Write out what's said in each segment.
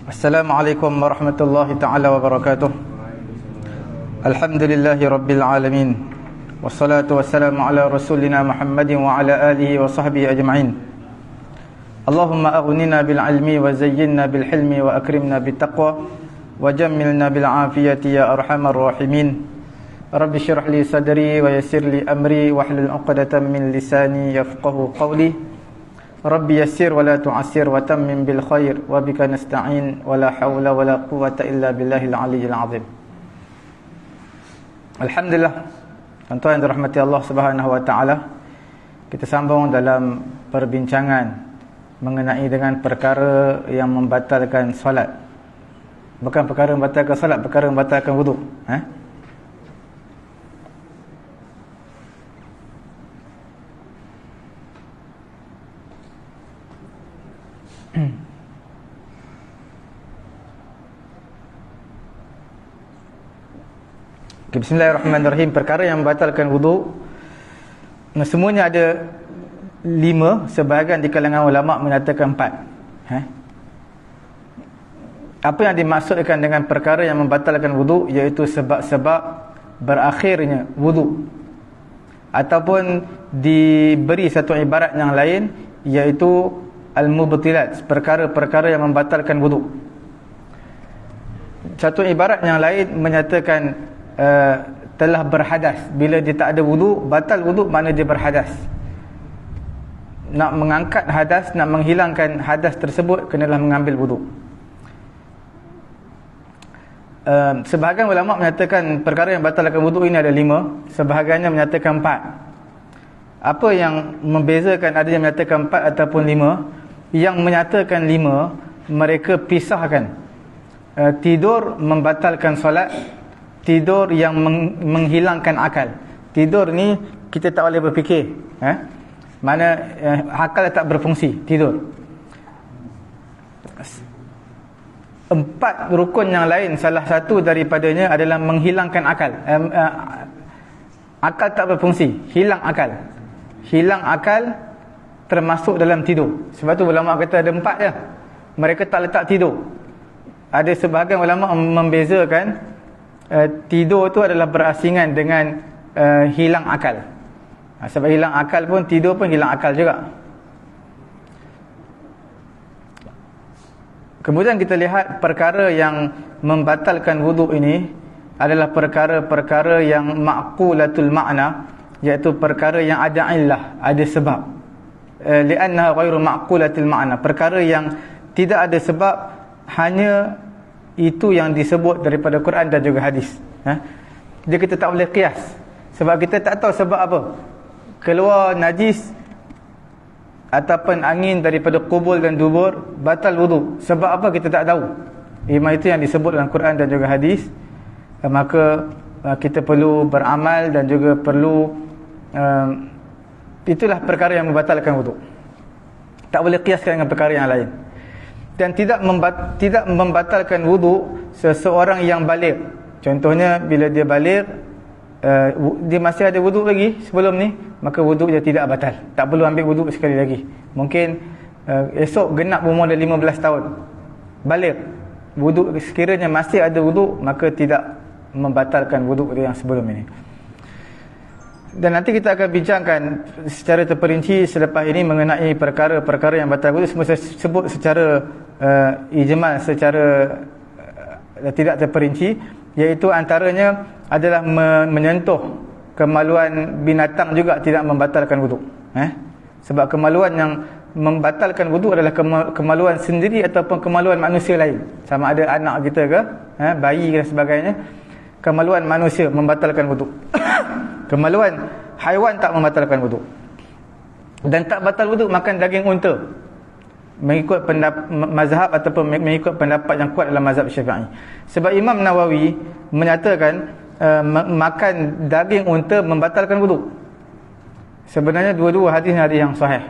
Assalamualaikum warahmatullahi ta'ala wabarakatuh. Alhamdulillahi rabbil alamin. Wassalatu wassalamu ala rasulina Muhammadin wa ala alihi wa sahbihi ajma'in. Allahumma aghnina bil ilmi wa zayyinna bil hilmi wa akrimna bit taqwa wa jammilna bil afiyati ya arhamar rahimin. Rabbi shrah li sadri wa yassir li amri wahlul 'uqdatam min lisani yafqahu qawli. Rabbi yassir wa la tu'assir wa tammim bil khair wa bika nasta'in wa la hawla wa la quwwata illa billahil aliyyil azim. Alhamdulillah, tuan-tuan yang dirahmati Allah Subhanahu wa taala, kita sambung dalam perbincangan mengenai dengan perkara yang membatalkan solat. Bukan perkara membatalkan solat, perkara membatalkan wudu. Bismillahirrahmanirrahim. Perkara yang membatalkan wudu, semuanya ada 5, sebahagian di kalangan ulama menyatakan 4. Apa yang dimaksudkan dengan perkara yang membatalkan wudu, iaitu sebab-sebab berakhirnya wudu, ataupun diberi satu ibarat yang lain, iaitu al-mubtilat, perkara-perkara yang membatalkan wudu. Satu ibarat yang lain menyatakan telah berhadas. Bila dia tak ada wudu, batal wudu, makna dia berhadas. Nak mengangkat hadas, nak menghilangkan hadas tersebut, kenalah mengambil wudu. Sebahagian ulama menyatakan perkara yang batalkan wudu ini ada 5, sebahagiannya menyatakan 4. Apa yang membezakan, ada yang menyatakan 4 ataupun 5? Yang menyatakan 5, mereka pisahkan tidur membatalkan solat, tidur yang menghilangkan akal. Tidur ni kita tak boleh berfikir, mana akal tak berfungsi, tidur. 4 rukun yang lain, salah satu daripadanya adalah menghilangkan akal. Akal tak berfungsi, hilang akal. Hilang akal termasuk dalam tidur. Sebab tu ulama kata ada 4 je. Mereka tak letak tidur. Ada sebahagian ulama membezakan tidur tu adalah berasingan dengan hilang akal. Sebab hilang akal pun, tidur pun hilang akal juga. Kemudian kita lihat perkara yang membatalkan wudu ini adalah perkara-perkara yang ma'qulatul ma'na, iaitu perkara yang ada illah, ada sebab. Li'annaha ghairu ma'qulatil ma'na, perkara yang tidak ada sebab, hanya itu yang disebut daripada Quran dan juga hadis. Jadi kita tak boleh qiyas, sebab kita tak tahu sebab apa keluar najis ataupun angin daripada kubul dan dubur batal wudu. Sebab apa kita tak tahu. Memang itu yang disebut dalam Quran dan juga hadis. Maka kita perlu beramal dan juga perlu itulah perkara yang membatalkan wudu. Tak boleh qiyaskan dengan perkara yang lain. Dan tidak membatalkan wudu seseorang yang baligh. Contohnya bila dia baligh, dia masih ada wudu lagi sebelum ni, maka wudu dia tidak batal. Tak perlu ambil wudu sekali lagi. Mungkin esok genap umur dia 15 tahun, baligh, wudu sekiranya masih ada wudu, maka tidak membatalkan wudu dia yang sebelum ini. Dan nanti kita akan bincangkan secara terperinci selepas ini mengenai perkara-perkara yang batal wudu. Semua saya sebut secara ijmal, secara tidak terperinci, iaitu antaranya adalah menyentuh kemaluan binatang juga tidak membatalkan wudu. Sebab kemaluan yang membatalkan wudu adalah kemaluan sendiri ataupun kemaluan manusia lain. Sama ada anak kita ke, bayi dan sebagainya. Kemaluan manusia membatalkan wudu. Kemaluan haiwan tak membatalkan wudu. Dan tak batal wudu makan daging unta, mengikut mazhab ataupun mengikut pendapat yang kuat dalam mazhab Syafi'i. Sebab Imam Nawawi menyatakan makan daging unta membatalkan wudu. Sebenarnya dua-dua hadis yang sahih.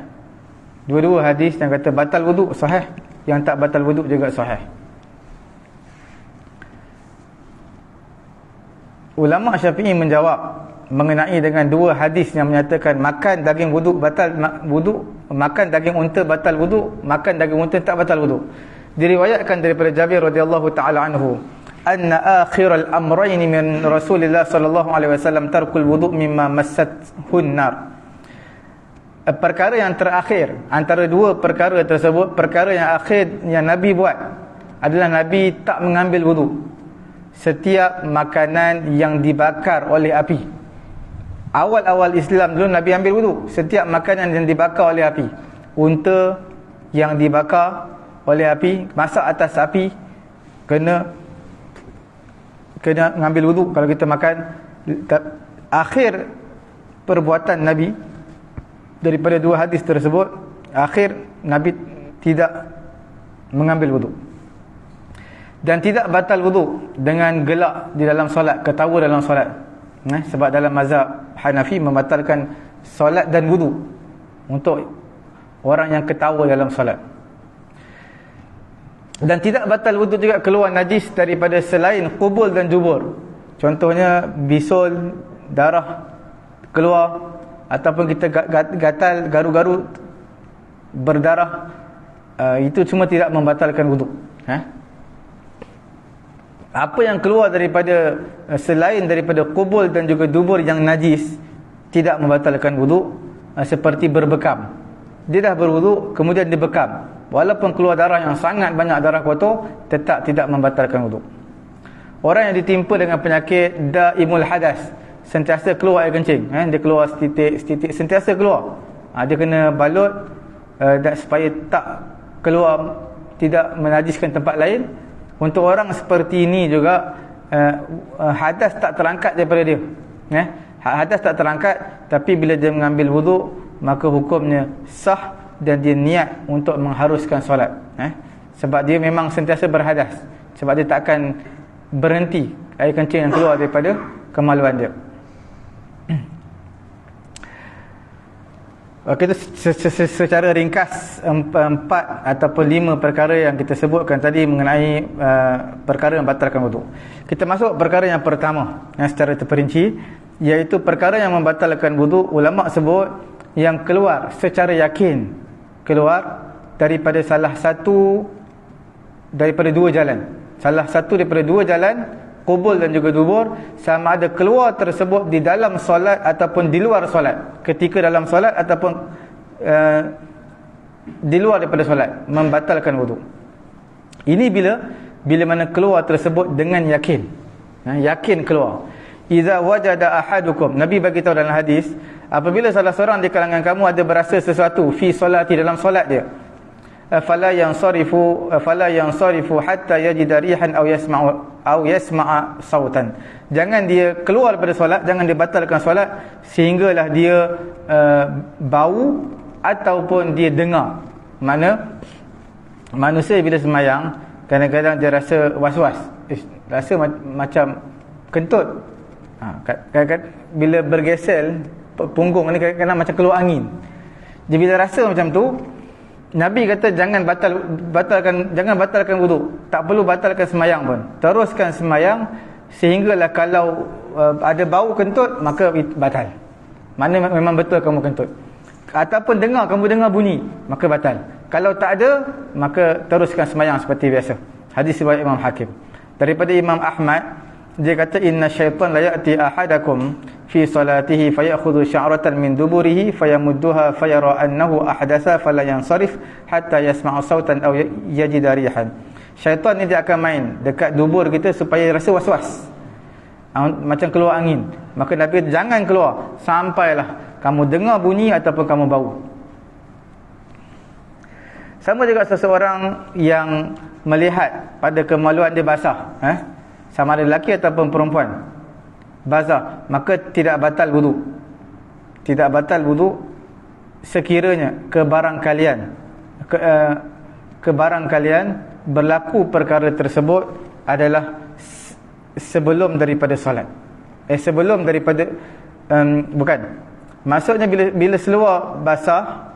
Dua-dua hadis yang kata batal wudu sahih, yang tak batal wudu juga sahih. Ulama Syafi'i menjawab mengenai dengan 2 hadis yang menyatakan makan daging wudu batal wudu, makan daging unta batal wudu, makan daging unta tak batal wudu. Diriwayatkan daripada Jabir radhiyallahu taala anhu, anna akhiral amrayn min Rasulillah sallallahu alaihi wasallam tarkul wudu' mimma massathun nar. Perkara yang terakhir antara dua perkara tersebut, perkara yang akhir yang Nabi buat adalah Nabi tak mengambil wudu setiap makanan yang dibakar oleh api. Awal-awal Islam dulu Nabi ambil wudu setiap makanan yang dibakar oleh api. Unta yang dibakar oleh api, masak atas api, kena mengambil wudu kalau kita makan. Akhir perbuatan Nabi daripada dua hadis tersebut, akhir Nabi tidak mengambil wudu. Dan tidak batal wudu dengan gelak di dalam solat, ketawa dalam solat. Sebab dalam mazhab Hanafi membatalkan solat dan wudu untuk orang yang ketawa dalam solat. Dan tidak batal wudu juga keluar najis daripada selain qubul dan jubur. Contohnya bisul, darah keluar, ataupun kita gatal, garu-garu berdarah, itu semua tidak membatalkan wudu. Apa yang keluar daripada selain daripada qubul dan juga dubur yang najis tidak membatalkan wudu. Seperti berbekam, dia dah berwudu kemudian dibekam, walaupun keluar darah yang sangat banyak, darah kotor, tetap tidak membatalkan wudu. Orang yang ditimpa dengan penyakit daimul hadas, sentiasa keluar air kencing, dia keluar setitik sentiasa keluar, dia kena balut supaya tak keluar, tidak menajiskan tempat lain. Untuk orang seperti ini juga hadas tak terangkat daripada dia, hadas tak terangkat, tapi bila dia mengambil wudu maka hukumnya sah dan dia niat untuk mengharuskan solat, sebab dia memang sentiasa berhadas, sebab dia takkan berhenti air kencing yang keluar daripada kemaluan dia. Kita secara ringkas 4 ataupun 5 perkara yang kita sebutkan tadi mengenai perkara yang batalkan wudu. Kita masuk perkara yang pertama yang secara terperinci, iaitu perkara yang membatalkan wudu. Ulama sebut yang keluar secara yakin, keluar daripada salah satu daripada dua jalan. Salah satu daripada dua jalan, qubul dan juga dubur, sama ada keluar tersebut di dalam solat ataupun di luar solat, ketika dalam solat ataupun di luar daripada solat, membatalkan wudu. Ini bila mana keluar tersebut dengan yakin, yakin keluar. Idza wajada ahadukum, Nabi bagi tahu dalam hadis, apabila salah seorang di kalangan kamu ada berasa sesuatu fi solati, dalam solat dia, fala yansarifu hatta yajida rihan aw yasma'a sautan. Jangan dia keluar daripada solat, jangan dia batalkan solat sehinggalah dia bau ataupun dia dengar. Mana manusia bila semayang kadang-kadang dia rasa was-was, rasa macam kentut, kadang-kadang bila bergesel punggung ni kadang-kadang macam keluar angin. Dia bila rasa macam tu, Nabi kata jangan batalkan wudu, tak perlu batalkan semayang pun, teruskan semayang sehinggalah kalau ada bau kentut maka batal, mana memang betul kamu kentut, ataupun kamu dengar bunyi maka batal. Kalau tak ada maka teruskan semayang seperti biasa. Hadis riwayat Imam Hakim. Daripada Imam Ahmad, dia kata inna syaitan la ya'ti ahadakum fi salatihi fayakhudhu sya'ratan min duburihi fayamudduha fayara annahu ahdatha fala yansarif hatta yasma'u sautan aw yajida rihan. Syaitan ni dia akan main dekat dubur kita supaya rasa was-was, macam keluar angin. Maka Nabi jangan keluar sampailah kamu dengar bunyi ataupun kamu bau. Sama juga seseorang yang melihat pada kemaluan dia basah, sama ada lelaki ataupun perempuan, basah, maka tidak batal wudu. Tidak batal wudu sekiranya kebarang kalian berlaku perkara tersebut adalah sebelum daripada solat. Sebelum daripada bukan. Maksudnya bila seluar basah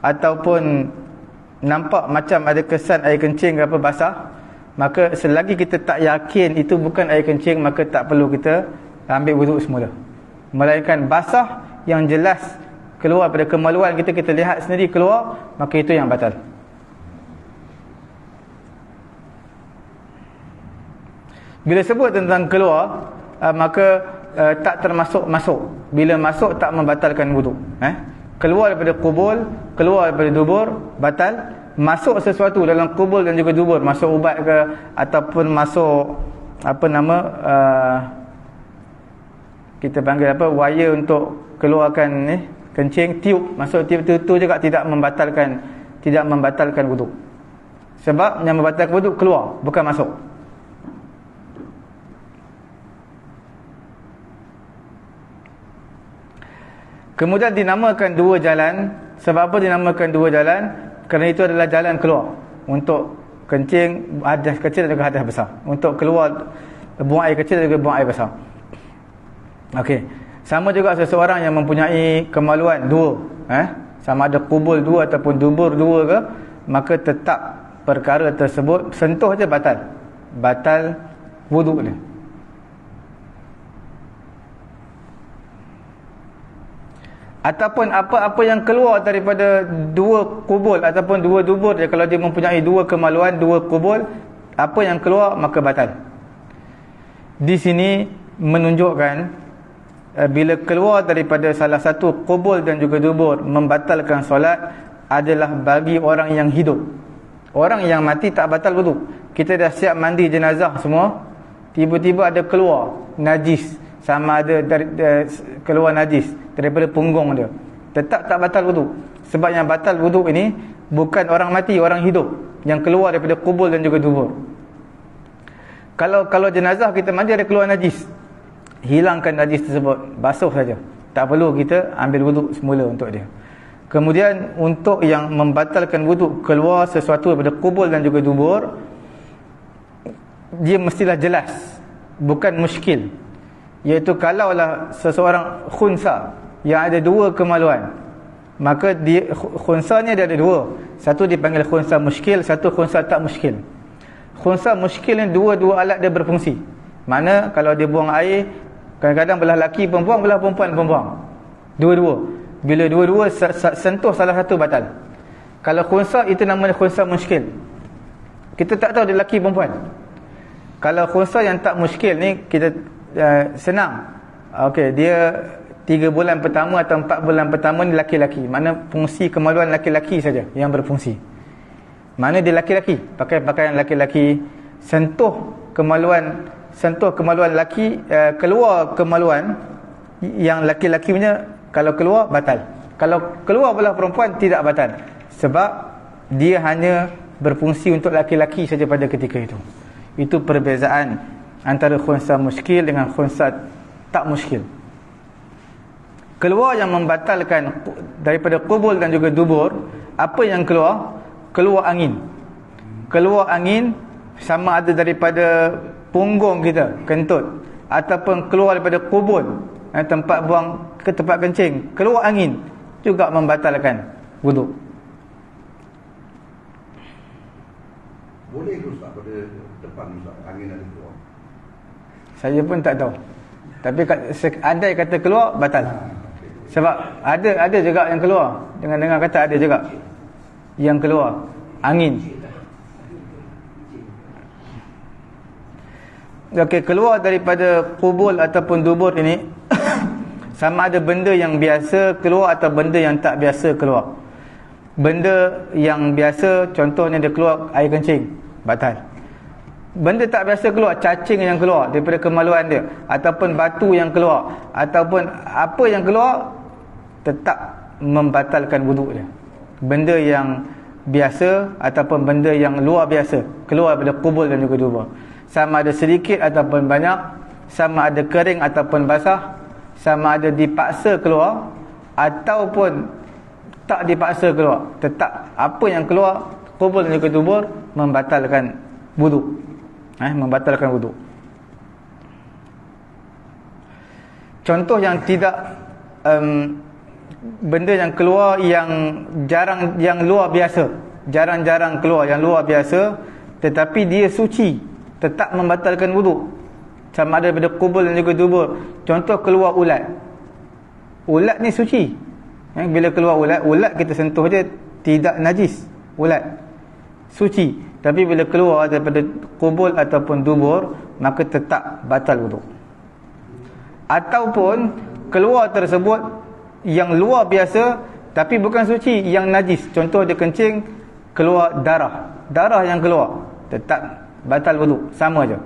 ataupun nampak macam ada kesan air kencing ke apa basah, maka selagi kita tak yakin itu bukan air kencing, maka tak perlu kita ambil wuduk semula. Melainkan basah yang jelas keluar pada kemaluan kita, kita lihat sendiri keluar, maka itu yang batal. Bila sebut tentang keluar, maka tak termasuk masuk. Bila masuk tak membatalkan wuduk. Keluar daripada kubul, keluar daripada dubur, batal. Masuk sesuatu dalam kubul dan juga dubur, masuk ubat ke, ataupun masuk kita panggil wire untuk keluarkan kencing, tiup, masuk tiup tu juga tidak membatalkan wuduk. Sebab yang membatalkan wuduk keluar, bukan masuk. Kemudian dinamakan dua jalan. Sebab apa dinamakan dua jalan? Kerana itu adalah jalan keluar untuk kencing, hadas kecil dan juga hadas besar. Untuk keluar, buang air kecil dan juga buang air besar. Okey. Sama juga seseorang yang mempunyai kemaluan dua, sama ada kubul dua ataupun dubur dua ke, maka tetap perkara tersebut sentuh je batal wuduk dia. Ataupun apa-apa yang keluar daripada dua kubul ataupun dua dubur dia, kalau dia mempunyai dua kemaluan, dua kubul, apa yang keluar maka batal. Di sini menunjukkan bila keluar daripada salah satu kubul dan juga dubur membatalkan solat adalah bagi orang yang hidup. Orang yang mati tak batal wuduk. Kita dah siap mandi jenazah semua, tiba-tiba ada keluar najis, sama ada keluar najis daripada punggung dia, tetap tak batal wuduk. Sebab yang batal wuduk ini bukan orang mati, orang hidup yang keluar daripada kubul dan juga dubur. Kalau jenazah kita mandi ada keluar najis, hilangkan najis tersebut, basuh saja, tak perlu kita ambil wuduk semula untuk dia. Kemudian untuk yang membatalkan wuduk, keluar sesuatu daripada kubul dan juga dubur, dia mestilah jelas, bukan muskil. Iaitu kalaulah seseorang khunsa yang ada dua kemaluan, maka khunsa ni dia ada dua. Satu dipanggil khunsa muskil, satu khunsa tak muskil. Khunsa muskil ni dua-dua alat dia berfungsi. Mana kalau dia buang air, kadang-kadang belah laki pun buang, belah perempuan pun buang. Dua-dua. Bila dua-dua sentuh salah satu batal. Kalau khunsa itu namanya khunsa muskil. Kita tak tahu dia laki perempuan. Kalau khunsa yang tak muskil ni kita senang. Okey, dia 3 bulan pertama atau 4 bulan pertama ni laki-laki. Mana fungsi kemaluan laki-laki saja yang berfungsi. Mana dia laki-laki, pakai pakaian laki-laki, sentuh kemaluan laki, keluar kemaluan yang laki-laki punya, kalau keluar batal. Kalau keluar belah perempuan tidak batal. Sebab dia hanya berfungsi untuk laki-laki saja pada ketika itu. Itu perbezaan antara khunsa muskil dengan khunsa tak muskil. Keluar yang membatalkan daripada kubul dan juga dubur, apa yang keluar? Keluar angin. Keluar angin sama ada daripada punggung kita, kentut, ataupun keluar daripada kubul, tempat buang ke tempat kencing, keluar angin juga membatalkan wuduk. Boleh ke Ustaz pada depan Ustaz angin ada keluar? Saya pun tak tahu. Tapi andai kata keluar, batal. Sebab ada juga yang keluar. Dengar kata ada juga yang keluar angin. Okey, keluar daripada kubul ataupun dubur ini sama ada benda yang biasa keluar atau benda yang tak biasa keluar. Benda yang biasa, contohnya dia keluar air kencing, batal. Benda tak biasa keluar, cacing yang keluar daripada kemaluan dia, ataupun batu yang keluar, ataupun apa yang keluar, tetap membatalkan wuduk dia. Benda yang biasa ataupun benda yang luar biasa keluar daripada kubul dan juga dubur, sama ada sedikit ataupun banyak, sama ada kering ataupun basah, sama ada dipaksa keluar ataupun tak dipaksa keluar, tetap apa yang keluar kubul dan juga dubur membatalkan wuduk. Membatalkan wuduk. Contoh yang tidak benda yang keluar yang jarang, yang luar biasa, jarang-jarang keluar, yang luar biasa tetapi dia suci, tetap membatalkan wuduk. Sama ada daripada kubul dan juga dubur. Contoh keluar ulat. Ulat ni suci. Bila keluar ulat kita sentuh dia tidak najis. Ulat suci. Tapi bila keluar daripada kubul ataupun dubur, maka tetap batal wuduk. Ataupun keluar tersebut yang luar biasa tapi bukan suci, yang najis. Contoh dia kencing, keluar darah yang keluar, tetap batal wuduk, sama je.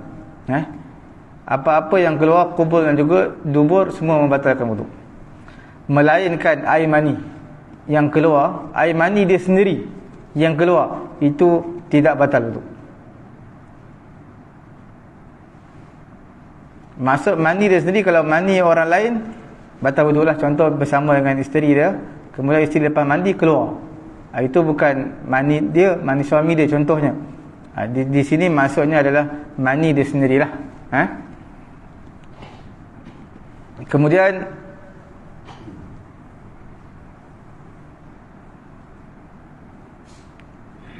Apa-apa yang keluar, kubul dan juga dubur, semua membatalkan wuduk. Melainkan air mani yang keluar, air mani dia sendiri yang keluar, itu tidak batal wuduk. Masuk mani dia sendiri, kalau mani orang lain batal wuduk lah. Contoh bersama dengan isteri dia, kemudian isteri lepas mandi keluar, itu bukan mani dia, mani suami dia contohnya. Di sini maksudnya adalah mani dia sendirilah. Kemudian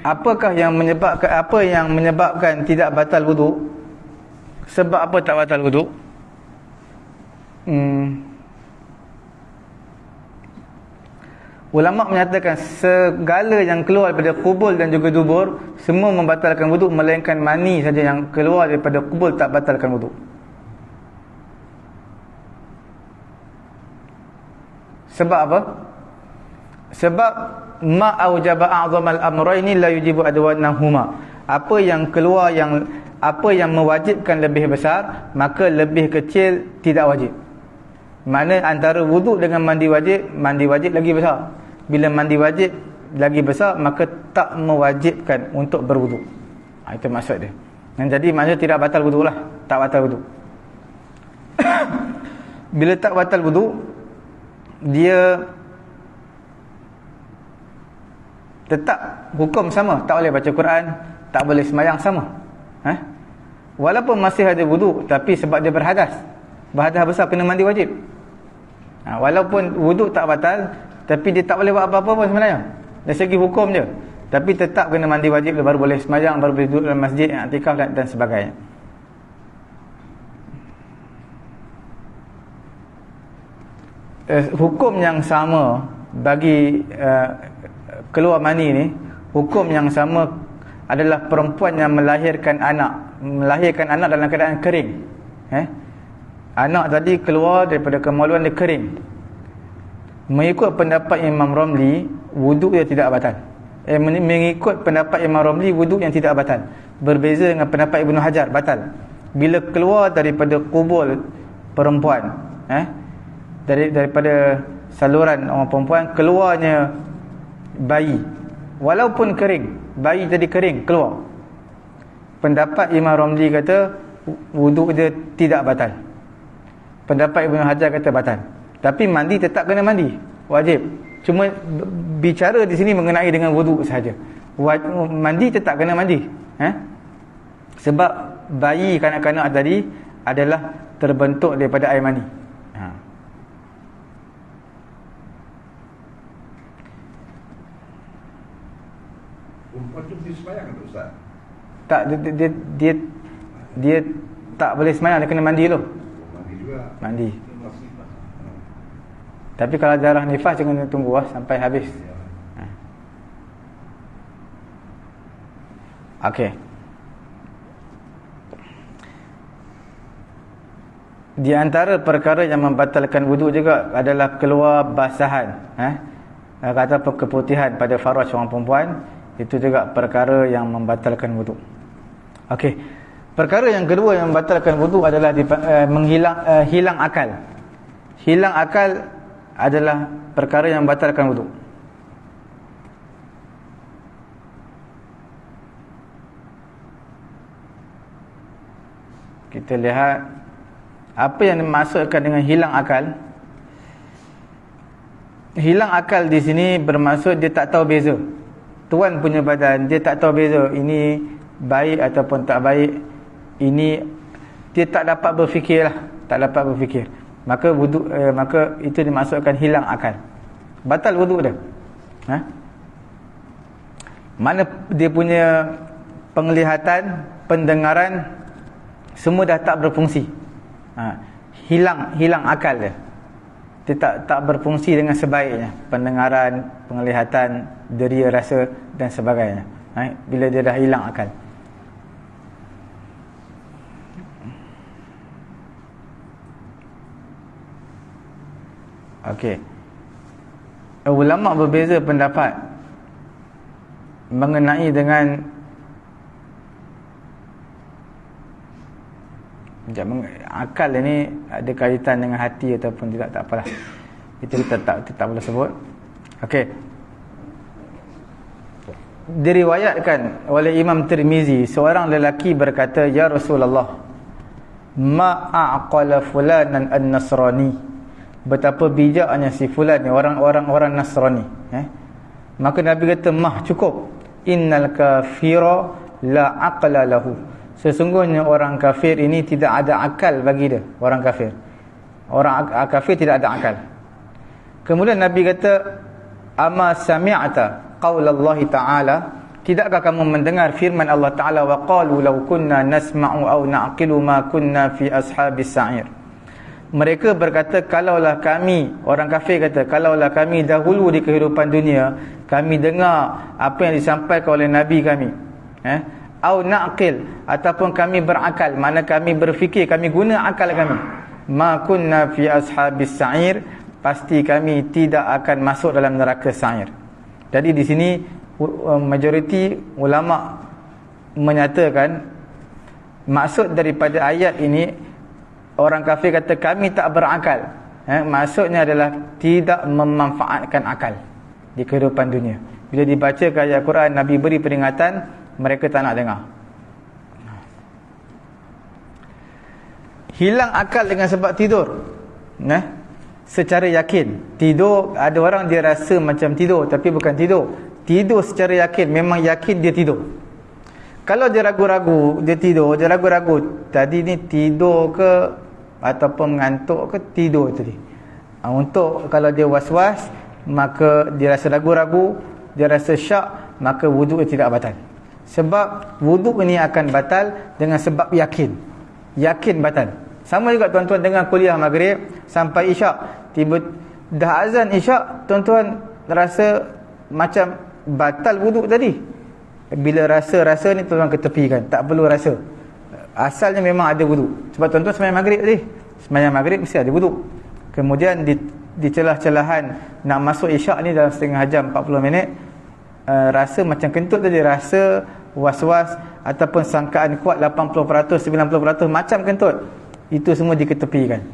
apakah yang menyebabkan tidak batal wuduk? Sebab apa tak batal wuduk? Ulama menyatakan segala yang keluar daripada kubul dan juga dubur semua membatalkan wuduk, melainkan mani saja yang keluar daripada kubul tak batalkan wuduk. Sebab apa? Sebab ma aujaba a'zamal amrayni la yujibu adwanahuma. Apa yang keluar, apa yang mewajibkan lebih besar, maka lebih kecil tidak wajib. Mana antara wuduk dengan mandi wajib lagi besar. Bila mandi wajib lagi besar, maka tak mewajibkan untuk berwuduk. Itu maksud dia. Dan jadi maksudnya tidak batal wuduk lah. Tak batal wuduk. Bila tak batal wuduk, dia tetap hukum sama. Tak boleh baca Quran, tak boleh sembahyang, sama. Walaupun masih ada wuduk, tapi sebab dia berhadas besar, kena mandi wajib. Walaupun wuduk tak batal, tapi dia tak boleh buat apa-apa pun sebenarnya dari segi hukum dia, tapi tetap kena mandi wajib, baru boleh sembahyang, baru boleh duduk dalam masjid, i'tikaf dan sebagainya. Hukum yang sama bagi keluar mani ni, hukum yang sama adalah perempuan yang melahirkan anak dalam keadaan kering. Anak tadi keluar daripada kemaluan dia kering. Mengikut pendapat Imam Ramli, wuduk dia tidak batal. Mengikut pendapat Imam Ramli, wuduk yang tidak batal. Berbeza dengan pendapat Ibnu Hajar, batal. Bila keluar daripada kubul perempuan, daripada saluran orang perempuan, keluarnya bayi, walaupun kering, bayi tadi kering keluar, pendapat Imam Ramli kata wuduk dia tidak batal. Pendapat Ibnu Hajar kata batal. Tapi mandi tetap kena mandi, wajib. Cuma bicara di sini mengenai dengan wuduk sahaja. Mandi tetap kena mandi. Sebab bayi kanak-kanak tadi adalah terbentuk daripada air mani. Perempuan tu boleh sembahyang tak Ustaz? Tak, dia tak boleh sembahyang, dia kena mandi dulu. Mandi juga. Mandi. Tapi kalau darah nifas jangan tunggu sampai habis. Okey. Di antara perkara yang membatalkan wuduk juga adalah keluar basahan, kata keputihan pada faraj orang perempuan. Itu juga perkara yang membatalkan wuduk. Okey. Perkara yang kedua yang membatalkan wuduk adalah hilang akal. Hilang akal adalah perkara yang membatalkan wuduk. Kita lihat apa yang dimaksudkan dengan hilang akal. Hilang akal di sini bermaksud dia tak tahu beza. Tuan punya badan, dia tak tahu beza ini baik ataupun tak baik. Ini dia tak dapat berfikir lah, tak dapat berfikir. Maka wuduk, maka itu dimaksudkan hilang akal. Batal wuduk dia. Mana dia punya penglihatan, pendengaran semua dah tak berfungsi. Hilang akal dia. Dia tak berfungsi dengan sebaiknya. Pendengaran, penglihatan, deria rasa dan sebagainya. Bila dia dah hilang akal. Okey. Ulama berbeza pendapat mengenai dengan akal ini ada kaitan dengan hati ataupun tidak, tak apalah. Itu kita tak boleh sebut. Okey. Diriwayatkan oleh Imam Tirmizi, seorang lelaki berkata, "Ya Rasulullah, ma aqala fulanan an-nasrani." Betapa bijaknya si fulan ni, orang Nasrani. Maka Nabi kata, "Mah, cukup. Innal kafira la aqla lahu." Sesungguhnya orang kafir ini tidak ada akal bagi dia. Orang kafir kafir tidak ada akal. Kemudian Nabi kata, "Ama sami'ta qaulallahi ta'ala." Tidakkah kamu mendengar firman Allah Ta'ala, "Wa qalu law kunna nasma'u aw na'qilu ma kunna fi ashabis sa'ir." Mereka berkata, kalaulah kami, orang kafir kata, kalaulah kami dahulu di kehidupan dunia, kami dengar apa yang disampaikan oleh Nabi kami, au na'qil, ataupun kami berakal, mana kami berfikir, kami guna akal kami, ma kunna fi ashabis sa'ir, pasti kami tidak akan masuk dalam neraka sa'ir. Jadi di sini majoriti ulama menyatakan maksud daripada ayat ini, orang kafir kata kami tak berakal, maksudnya adalah tidak memanfaatkan akal di kehidupan dunia. Bila dibaca ayat Quran, Nabi beri peringatan, mereka tak nak dengar. Hilang akal dengan sebab tidur, secara yakin. Tidur, ada orang dia rasa macam tidur tapi bukan tidur. Tidur secara yakin, memang yakin dia tidur. Kalau dia ragu-ragu, dia tidur, dia ragu-ragu, tadi ni tidur ke ataupun mengantuk ke tidur tadi. Untuk kalau dia was-was, maka dia rasa ragu-ragu, dia rasa syak, maka wuduk dia tidak batal. Sebab wuduk ini akan batal dengan sebab yakin. Yakin batal. Sama juga tuan-tuan dengar kuliah maghrib sampai isyak, tiba dah azan isyak, tuan-tuan rasa macam batal wuduk tadi. Bila rasa ni tuan-tuan ketepikan, tak perlu rasa. Asalnya memang ada wuduk. Sebab tuan-tuan sembahyang maghrib tadi, sembahyang maghrib mesti ada wuduk. Kemudian di celah-celahan nak masuk isyak ni dalam setengah jam 40 minit, rasa macam kentut tadi, rasa was-was ataupun sangkaan kuat 80%, 90% macam kentut, itu semua diketepikan.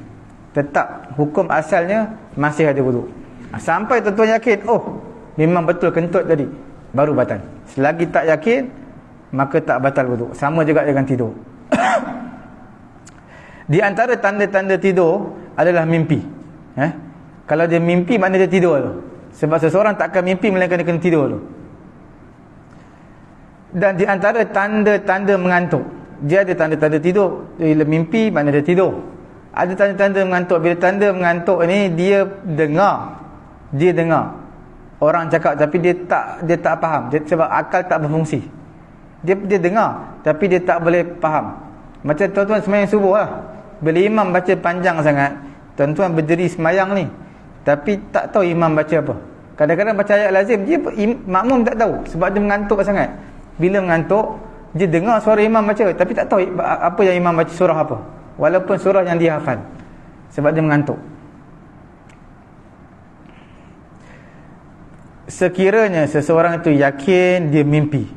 Tetap hukum asalnya masih ada wuduk. Sampai tuan-tuan yakin, oh memang betul kentut tadi, baru batal. Selagi tak yakin, maka tak batal wuduk. Sama juga dengan tidur. Di antara tanda-tanda tidur adalah mimpi. Kalau dia mimpi, maknanya dia tidur tu. Sebab seseorang tak akan mimpi melainkan dia kena tidur tu. Dan di antara tanda-tanda mengantuk, dia ada tanda-tanda tidur. Bila mimpi, maknanya dia tidur. Ada tanda-tanda mengantuk. Bila tanda mengantuk ni, dia dengar orang cakap tapi dia tak faham, sebab akal tak berfungsi. Dia dengar tapi dia tak boleh faham. Macam tuan-tuan sembahyang subuh lah, bila imam baca panjang sangat, tuan-tuan berdiri sembahyang ni tapi tak tahu imam baca apa. Kadang-kadang baca ayat lazim, makmum tak tahu sebab dia mengantuk sangat. Bila mengantuk, dia dengar suara imam baca tapi tak tahu apa yang imam baca, surah apa, walaupun surah yang dia hafal, sebab dia mengantuk. Sekiranya seseorang itu yakin dia mimpi,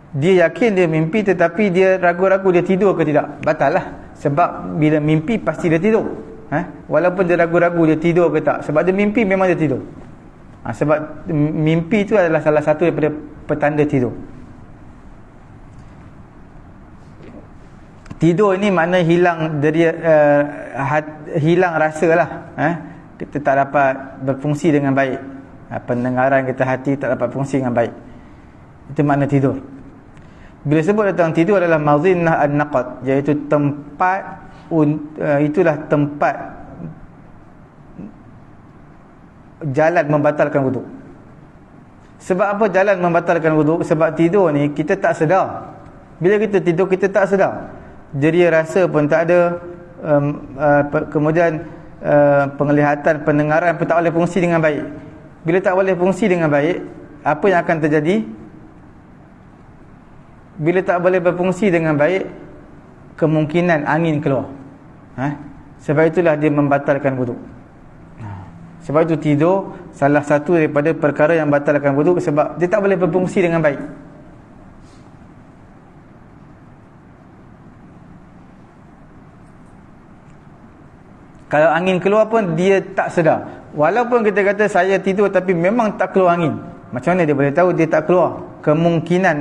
dia yakin dia mimpi tetapi dia ragu-ragu dia tidur ke tidak, batal lah. Sebab bila mimpi pasti dia tidur, walaupun dia ragu-ragu dia tidur ke tak, sebab dia mimpi memang dia tidur. Sebab mimpi itu adalah salah satu daripada petanda tidur. Tidur ini makna hilang dari hilang rasa lah, kita tak dapat berfungsi dengan baik, pendengaran kita, hati tak dapat fungsi dengan baik. Itu makna tidur. Bila sebut tentang tidur adalah mazinnah an-naqad, iaitu tempat, itulah tempat jalan membatalkan wuduk. Sebab apa jalan membatalkan wuduk? Sebab tidur ni kita tak sedar. Bila kita tidur kita tak sedar, jadi rasa pun tak ada, kemudian penglihatan, pendengaran pun tak boleh fungsi dengan baik. Bila tak boleh fungsi dengan baik, apa yang akan terjadi? Bila tak boleh berfungsi dengan baik, kemungkinan angin keluar. Sebab itulah dia membatalkan wuduk. Sebab itu tidur salah satu daripada perkara yang batalkan wuduk, sebab dia tak boleh berfungsi dengan baik. Kalau angin keluar pun dia tak sedar. Walaupun kita kata saya tidur tapi memang tak keluar angin, macam mana dia boleh tahu dia tak keluar? Kemungkinan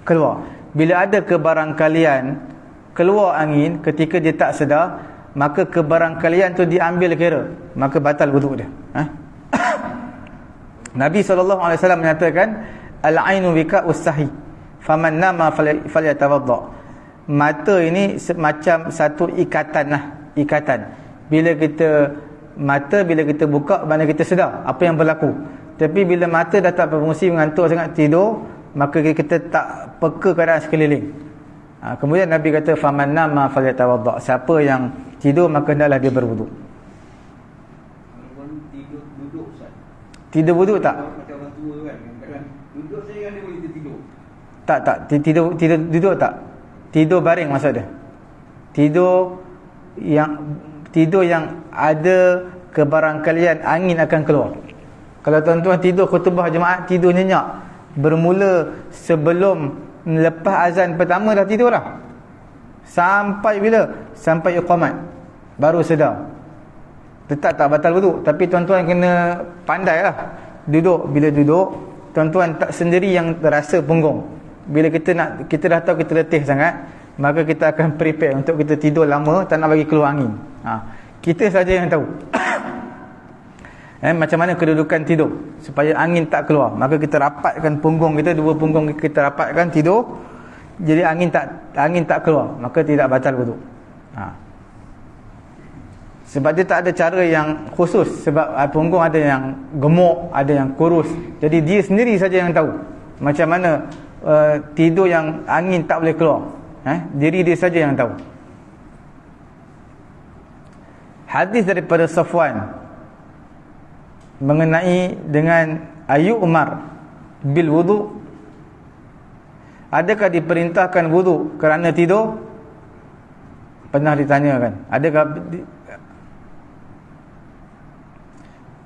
keluar. Bila ada kebarangkalian keluar angin ketika dia tak sedar, maka kebarangkalian tu diambil kira, maka batal wuduk dia. Nabi SAW menyatakan, al-ainu wika'us sahi, faman nama falyatawadda. Mata ini macam satu ikatan lah, ikatan. Bila kita buka, mana kita sedar apa yang berlaku. Tapi bila mata dah tak berfungsi, mengantuk sangat, tidur, maka kita tak peka keadaan sekeliling. Kemudian Nabi kata, faman nama falyatawadda. Siapa yang tidur, maka hendaklah dia berwuduk. Tidur duduk, Ustaz. Tidur wuduk tak? Macam orang tua kan, kadang duduk saya kan dia boleh tertidur. Tak, tidur duduk tak? Tidur baring maksud dia. Tidur yang ada kebarangkalian angin akan keluar. Kalau tuan-tuan tidur khutbah jemaah, tidur nyenyak, bermula sebelum lepas azan pertama dah tidur dah. Sampai bila? Sampai iqamat, baru sedar. Tetap tak batal wuduk. Tapi tuan-tuan kena pandai lah. Bila duduk, tuan-tuan tak sendiri yang terasa punggung. Bila kita dah tahu kita letih sangat, maka kita akan prepare untuk kita tidur lama, tak nak bagi keluar angin. Kita saja yang tahu macam mana kedudukan tidur supaya angin tak keluar. Maka kita rapatkan punggung kita, dua punggung kita rapatkan, tidur, jadi angin tak keluar, maka tidak batal wuduk. Sebab dia tak ada cara yang khusus. Sebab punggung ada yang gemuk, ada yang kurus, jadi dia sendiri saja yang tahu macam mana tidur yang angin tak boleh keluar. Diri dia saja yang tahu. Hadis daripada Safwan mengenai dengan Ayu Umar bil wudu, adakah diperintahkan wudu kerana tidur? Pernah ditanyakan, adakah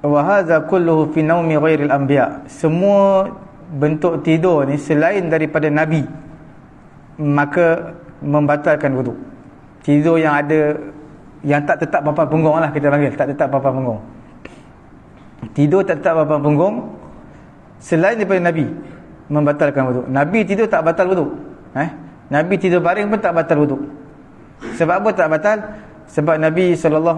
wa hadza kulluhu fi naumi ghairil anbiya. Semua bentuk tidur ni selain daripada nabi, maka membatalkan wudu. Tidur yang ada, yang tak tetap papan punggung lah kita panggil, tak tetap papan punggung. Tidur tak tetap papan punggung selain daripada Nabi, membatalkan wuduk. Nabi tidur tak batal wuduk. Nabi tidur baring pun tak batal wuduk. Sebab apa tak batal? Sebab Nabi SAW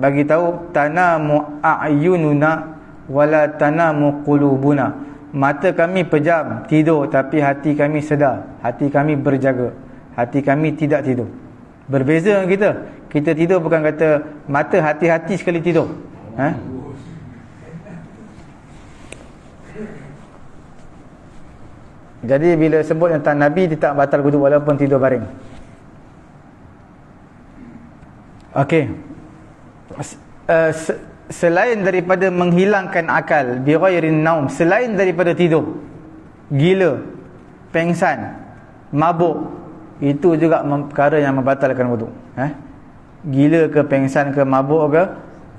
bagi tahu, tanamu a'yununa wala tanamu qulubuna. Mata kami pejam, tidur, tapi hati kami sedar, hati kami berjaga, hati kami tidak tidur. Berbeza dengan kita. Kita tidur bukan kata mata hati-hati sekali tidur. Jadi bila sebut tentang Nabi, dia tak batal wuduk walaupun tidur baring. Okey. Selain daripada menghilangkan akal, bi ghairin naum, selain daripada tidur, gila, pengsan, mabuk, itu juga perkara yang membatalkan wuduk. Gila ke, pengsan ke, mabuk ke,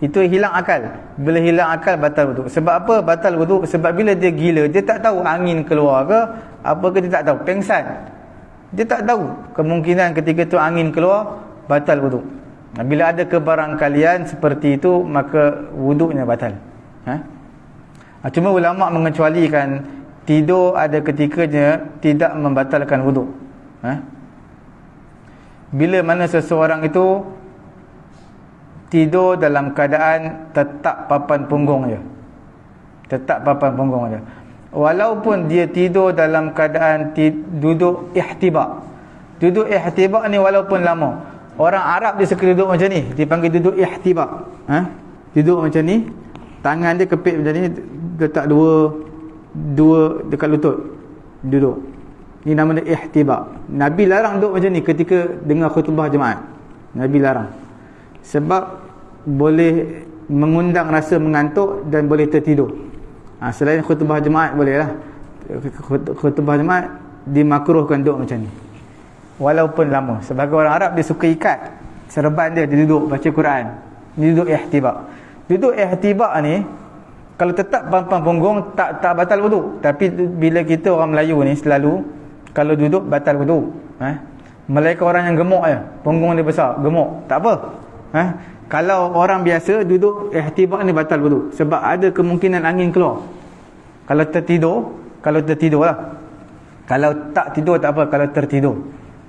itu hilang akal. Bila hilang akal, batal wuduk. Sebab apa batal wuduk? Sebab bila dia gila, dia tak tahu angin keluar ke apa ke, dia tak tahu. Pengsan, dia tak tahu kemungkinan ketika tu angin keluar, batal wuduk. Bila ada kebarangkalian seperti itu, maka wuduknya batal. Cuma ulama mengecualikan tidur ada ketikanya tidak membatalkan wuduk. Bila mana seseorang itu tidur dalam keadaan tetap papan punggung je, tetap papan punggung je, walaupun dia tidur dalam keadaan duduk ihtiba. Duduk ihtiba ni walaupun lama, orang Arab dia suka duduk macam ni, dipanggil duduk ihtiba. Duduk macam ni, tangan dia kepit macam ni, letak dua dekat lutut, duduk. Ni nama dia ihtiba. Nabi larang duduk macam ni ketika dengar khutbah jemaat. Nabi larang. Sebab boleh mengundang rasa mengantuk dan boleh tertidur. Selain khutbah jemaat boleh lah. Khutbah jemaat dimakruhkan duduk macam ni, walaupun lama. Sebagai orang Arab, dia suka ikat serban dia duduk baca Quran. Dia duduk ihtiba. Duduk ihtiba ni, kalau tetap pampang punggung tak batal wuduk. Tapi bila kita orang Melayu ni selalu kalau duduk batal wuduk. Melainkan orang yang gemuk je, punggung dia besar, gemuk, tak apa. Kalau orang biasa duduk ihtiba ni batal wuduk sebab ada kemungkinan angin keluar. Kalau tertidur lah. Kalau tak tidur tak apa, kalau tertidur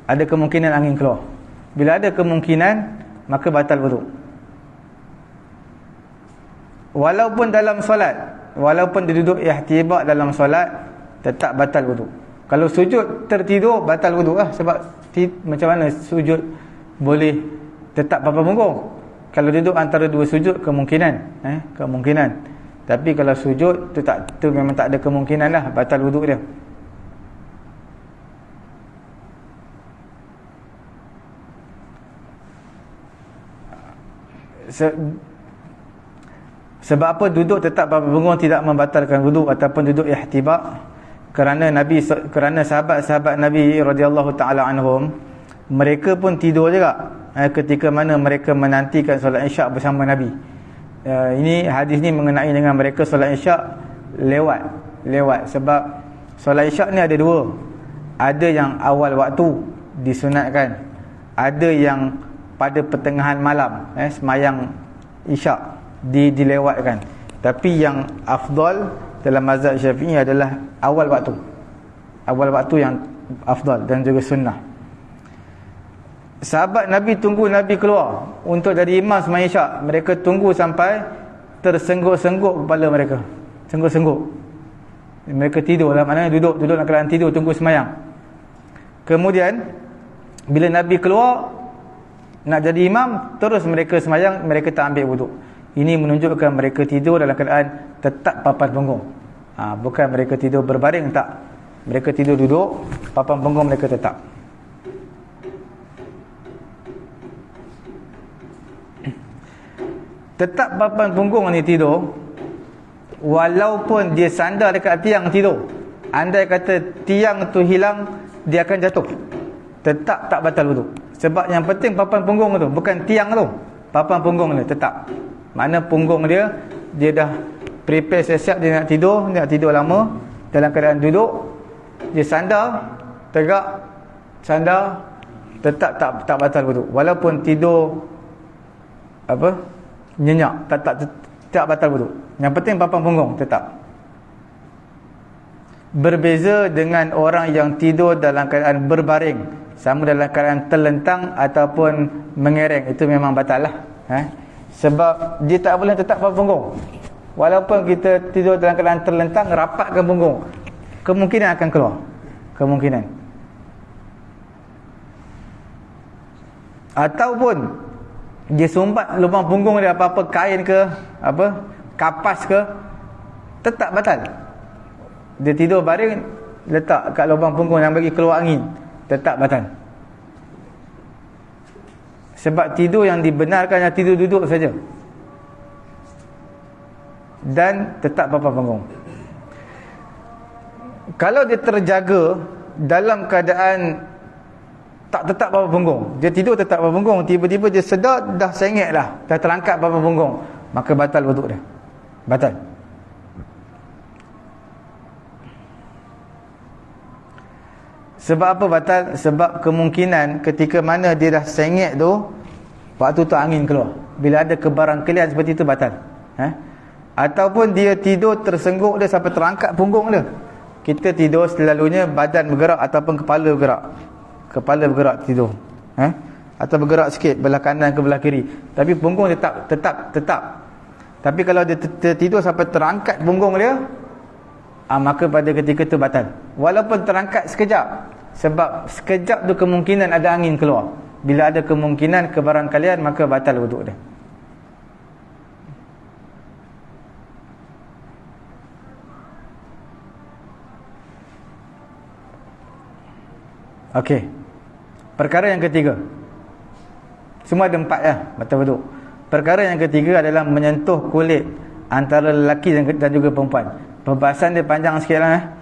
ada kemungkinan angin keluar. Bila ada kemungkinan, maka batal wuduk. Walaupun dalam solat, walaupun dia duduk ihtiba dalam solat, tetap batal wuduk. Kalau sujud tertidur, batal wuduk lah. Sebab macam mana sujud boleh tetap papan punggung? Kalau duduk antara dua sujud, kemungkinan kemungkinan. Tapi kalau sujud tu memang tak ada kemungkinan lah, batal wuduk dia. Sebab apa duduk tetap papan punggung tidak membatalkan wuduk ataupun duduk ihtiba? Kerana sahabat-sahabat Nabi radhiyallahu taala anhum, mereka pun tidur juga ketika mana mereka menantikan solat Isyak bersama Nabi. Ini hadis ni mengenai dengan mereka solat Isyak lewat sebab solat Isyak ni ada dua. Ada yang awal waktu disunatkan, ada yang pada pertengahan malam semayang Isyak dilewatkan. Tapi yang afdal dalam mazhab Syafi'i adalah awal waktu yang afdal dan juga sunnah. Sahabat Nabi tunggu Nabi keluar untuk jadi imam sembahyang Isyak. Mereka tunggu sampai tersengguk-sengguk kepala mereka. Sengguk-sengguk. Mereka tidur lah, maknanya duduk dalam keadaan tidur tunggu sembahyang. Kemudian bila Nabi keluar nak jadi imam, terus mereka sembahyang, mereka tak ambil wuduk. Ini menunjukkan mereka tidur dalam keadaan tetap papan punggung. Bukan mereka tidur berbaring, tak. Mereka tidur duduk, papan punggung mereka tetap. Tetap papan punggung ni tidur, walaupun dia sandar dekat tiang tidur. Andai kata tiang tu hilang, dia akan jatuh. Tetap tak batal wuduk. Sebab yang penting papan punggung tu, bukan tiang tu. Papan punggung ni tetap. Mana punggung dia dah prepare siap-siap dia nak tidur lama dalam keadaan duduk, dia sandar tegak, sandar, tetap tak batal wuduk. Walaupun tidur nyenyak, tak batal wuduk. Yang penting papan punggung tetap. Berbeza dengan orang yang tidur dalam keadaan berbaring, sama dalam keadaan terlentang ataupun mengereng, itu memang batal lah. Sebab dia tak boleh tetap papan punggung. Walaupun kita tidur dalam keadaan terlentang, rapatkan punggung, kemungkinan akan keluar. Kemungkinan. Ataupun dia sumbat lubang punggung dia, apa-apa kain ke, kapas ke, tetap batal. Dia tidur baring, letak kat lubang punggung yang bagi keluar angin, tetap batal. Sebab tidur yang dibenarkan yang tidur duduk saja, dan tetap papan punggung. Kalau dia terjaga dalam keadaan tak tetap papan punggung, dia tidur tetap papan punggung, tiba-tiba dia sedar dah sengit dah terangkat papan punggung, maka batal wuduk dia. Batal. Sebab apa batal? Sebab kemungkinan ketika mana dia dah sengit tu, waktu tu angin keluar. Bila ada kebarangkalian seperti itu, batal. Ataupun dia tidur tersengguk dia sampai terangkat punggung dia. Kita tidur selalunya badan bergerak ataupun kepala bergerak. Kepala bergerak tidur. Atau bergerak sikit belah kanan ke belah kiri. Tapi punggung dia tetap. Tapi kalau dia tidur sampai terangkat punggung dia, maka pada ketika itu batal. Walaupun terangkat sekejap. Sebab sekejap tu kemungkinan ada angin keluar. Bila ada kemungkinan kebarangkalian, maka batal wuduk dia. Okey. Perkara yang ketiga. Semua ada 4 ya, batal wuduk. Perkara yang ketiga adalah menyentuh kulit antara lelaki dan juga perempuan. Pembahasan dia panjang sikit lah.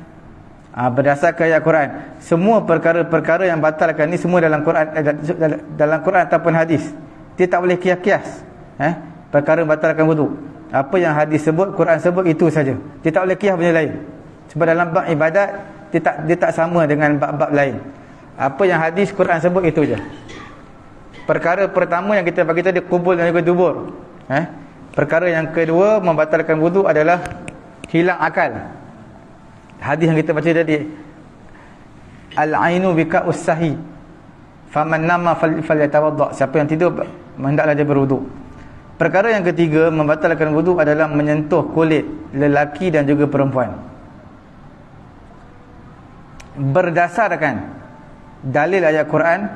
Berdasarkan ayat Quran, semua perkara-perkara yang batalkan ni semua dalam Quran, dalam Quran ataupun hadis. Dia tak boleh kias-kias. perkara batalkan wudu. Apa yang hadis sebut, Quran sebut, itu saja. Dia tak boleh qiyas benda lain. Sebab dalam bab ibadat dia tak sama dengan bab-bab lain. Apa yang hadis, Quran sebut, itu je. Perkara pertama yang kita bagi tadi, kubul dan juga dubur. Perkara yang kedua membatalkan wudu adalah hilang akal. Hadis yang kita baca tadi, al-ainu bika'us sahi faman nama falyatawadda. Siapa yang tidur hendaklah dia berwudu. Perkara yang ketiga membatalkan wudu adalah menyentuh kulit lelaki dan juga perempuan. Berdasarkan dalil ayat Quran,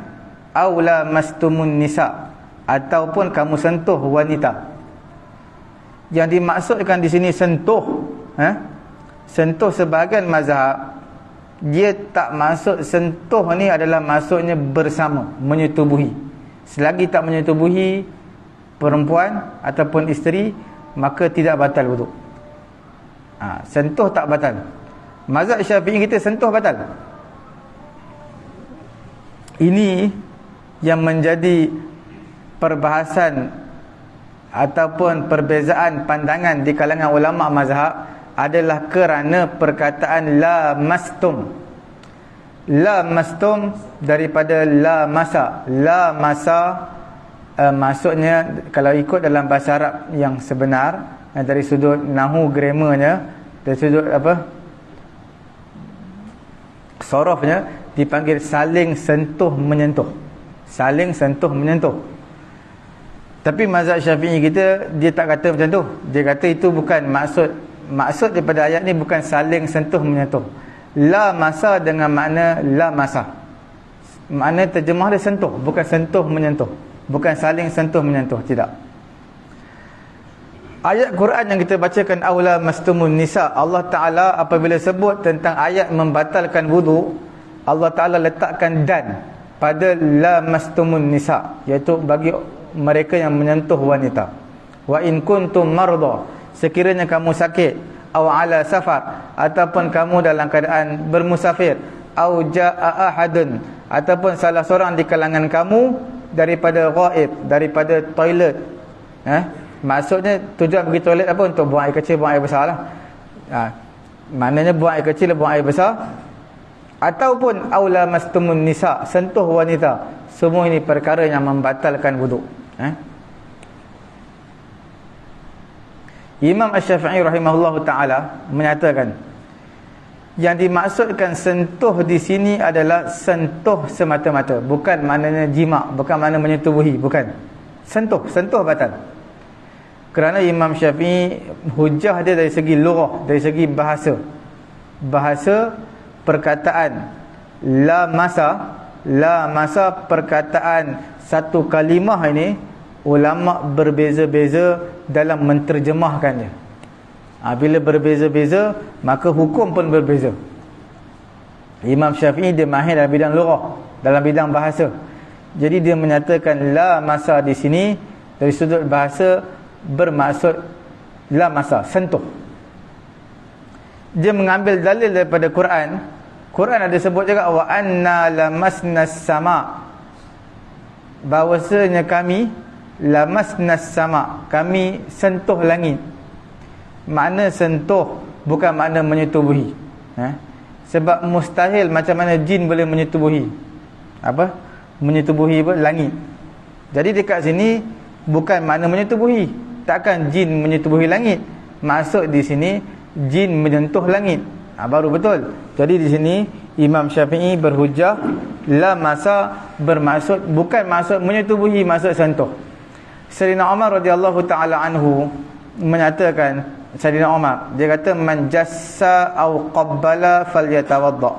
aula mastumun nisa, ataupun kamu sentuh wanita. Yang dimaksudkan di sini sentuh, sentuh sebahagian mazhab, dia tak maksud sentuh ni adalah maksudnya bersama, menyetubuhi. Selagi tak menyetubuhi perempuan ataupun isteri, maka tidak batal wudu. Sentuh tak batal. Mazhab Syafi'i kita sentuh batal. Ini yang menjadi perbahasan ataupun perbezaan pandangan di kalangan ulama mazhab adalah kerana perkataan la mastum. La mastum daripada la masa. La masa maksudnya kalau ikut dalam bahasa Arab yang sebenar, dari sudut nahu grammarnya, dari sudut sorofnya, dipanggil saling sentuh menyentuh. Saling sentuh menyentuh. Tapi mazhab Syafi'i kita, dia tak kata macam tu. Dia kata itu bukan maksud daripada ayat ni, bukan saling sentuh menyentuh. La masa dengan makna la masa. Makna terjemah dia sentuh, bukan sentuh menyentuh. Bukan saling sentuh menyentuh, tidak. Ayat Quran yang kita bacakan, aula mastumun nisa, Allah Ta'ala apabila sebut tentang ayat membatalkan wudu, Allah Ta'ala letakkan dan pada la mastumun nisa, iaitu bagi mereka yang menyentuh wanita. Wa in kuntum marda, sekiranya kamu sakit, aw ala safar, ataupun kamu dalam keadaan bermusafir, aw jaa ahadun, ataupun salah seorang di kalangan kamu daripada ghaib, daripada toilet. Maksudnya tujuan pergi toilet apa? Untuk buang air kecil, buang air besar lah. Maknanya buang air kecil, buang air besar. Ataupun aula mastumun nisa, sentuh wanita. Semua ini perkara yang membatalkan wudu. Imam Asy-Syafi'i rahimahullahu ta'ala menyatakan, yang dimaksudkan sentuh di sini adalah sentuh semata-mata, bukan maknanya jima', bukan makna menyetubuhi, bukan. Sentuh batal. Kerana Imam Syafi'i hujah dia dari segi lughah, dari segi bahasa. Bahasa perkataan la masa perkataan satu kalimah ini, ulama berbeza-beza dalam menterjemahkannya. Bila berbeza-beza, maka hukum pun berbeza. Imam Syafi'i dia mahir dalam bidang lughah, dalam bidang bahasa. Jadi dia menyatakan la masa di sini dari sudut bahasa bermaksud la masa, sentuh. Dia mengambil dalil daripada Quran. Quran ada sebut juga wa anna lamasnas sama, bahawasanya kami lamasnas sama, kami sentuh langit. Makna sentuh bukan makna menyetubuhi. Sebab mustahil macam mana jin boleh menyetubuhi menyetubuhi langit. Jadi dekat sini bukan makna menyetubuhi. Takkan jin menyetubuhi langit. Maksud di sini jin menyentuh langit. Baru betul. Jadi di sini Imam Syafi'i berhujah la masa bermaksud, bukan maksud menyetubuhi, maksud sentuh. Sayyidina Umar radhiyallahu taala anhu menyatakan, Sayyidina Umar dia kata, man jassa au qabbala falyatawadda.